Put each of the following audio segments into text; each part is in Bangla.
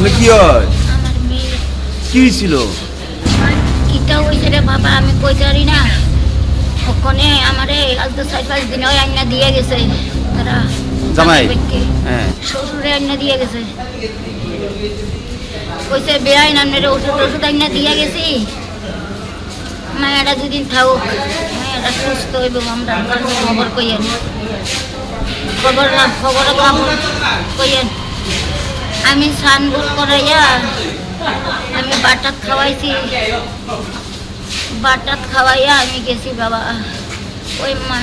আপনি কি হয়? আমার মেয়ে কি হয়েছিল? কিটা হয়েছে রে বাবা, আমি কইতে পারি না। ওখানে আমারে আজ তো 4-5 দিন হয় আইনা দিয়ে গেছে তারা। জামাই? হ্যাঁ। শ্বশুরে আইনা দিয়ে গেছে, কইছে বেআইন আপনার ওষুধ আইনা দিয়ে গেছি, মায়েরা দুদিন থাকুক, মায়েরা সুস্থ হইব, আমরা খবর কইয়েন, খবর কইয়েন। আমি সানগুল করাইয়া আমি বাটাত খাওয়াইয়া আমি গেছি বাবা। ওই মা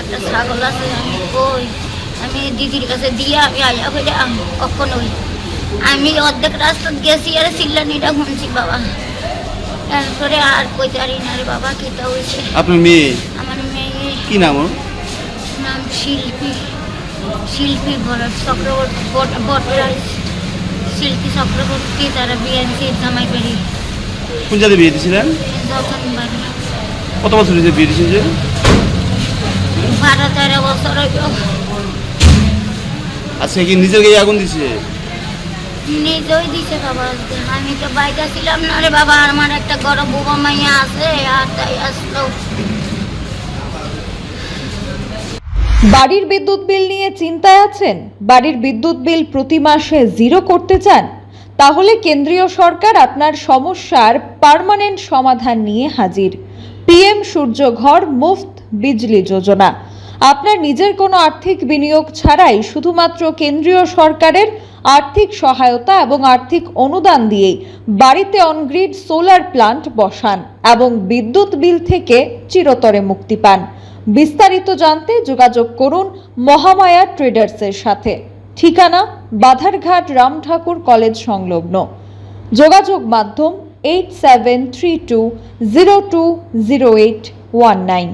একটা ছাগল আছে, আমি দিদির কাছে দিয়ে আমি আয়া হইলে কখনোই আমি অর্ধেক রাস্তা গেছি আর চিল্লানিটা শুনছি বাবা। তারপরে আর কইতে পারি না রে বাবা, কিটা হয়েছে। আপনার মেয়ে? আমার মেয়ে কি নাম ওর? নাম শিল্পী ভরত চক্রবর্তী, শিল্পী চক্রবর্তী। তারা বিএনসি জামাই বাড়ি। কোন জায়গায় বিয়ে দিয়েছিলেন? কত বছর হয়েছে বিয়ে দিয়েছে? 12-13 বছর হইল। আচ্ছা, কি নিজের গায়ে আগুন দিছে? নিজেই দিছে বাবা, আমি তো বাইরে ছিলাম না রে বাবা। আমার একটা গরম বুবা মাইয়া আছে, আর তাই আসলো। বাড়ির বিদ্যুৎ বিল নিয়ে চিন্তায় আছেন? বাড়ির বিদ্যুৎ বিল প্রতি মাসে 0 করতে চান? তাহলে কেন্দ্রীয় সরকার আপনার সমস্যার পার্মানেন্ট সমাধান নিয়ে হাজির। পিএম সূর্যঘর মুফত বিজলি যোজনা। আপনার নিজের কোনো আর্থিক বিনিয়োগ ছাড়াই শুধুমাত্র কেন্দ্রীয় সরকারের আর্থিক সহায়তা এবং আর্থিক অনুদান দিয়েই বাড়িতে অনগ্রিড সোলার প্লান্ট বসান এবং বিদ্যুৎ বিল থেকে চিরতরে মুক্তি পান। বিস্তারিত জানতে যোগাযোগ করুন মহামায়া ট্রেডার্সের সাথে। ঠিকানা বাধারঘাট রাম ঠাকুর কলেজ সংলগ্ন। যোগাযোগ মাধ্যম 8732020819।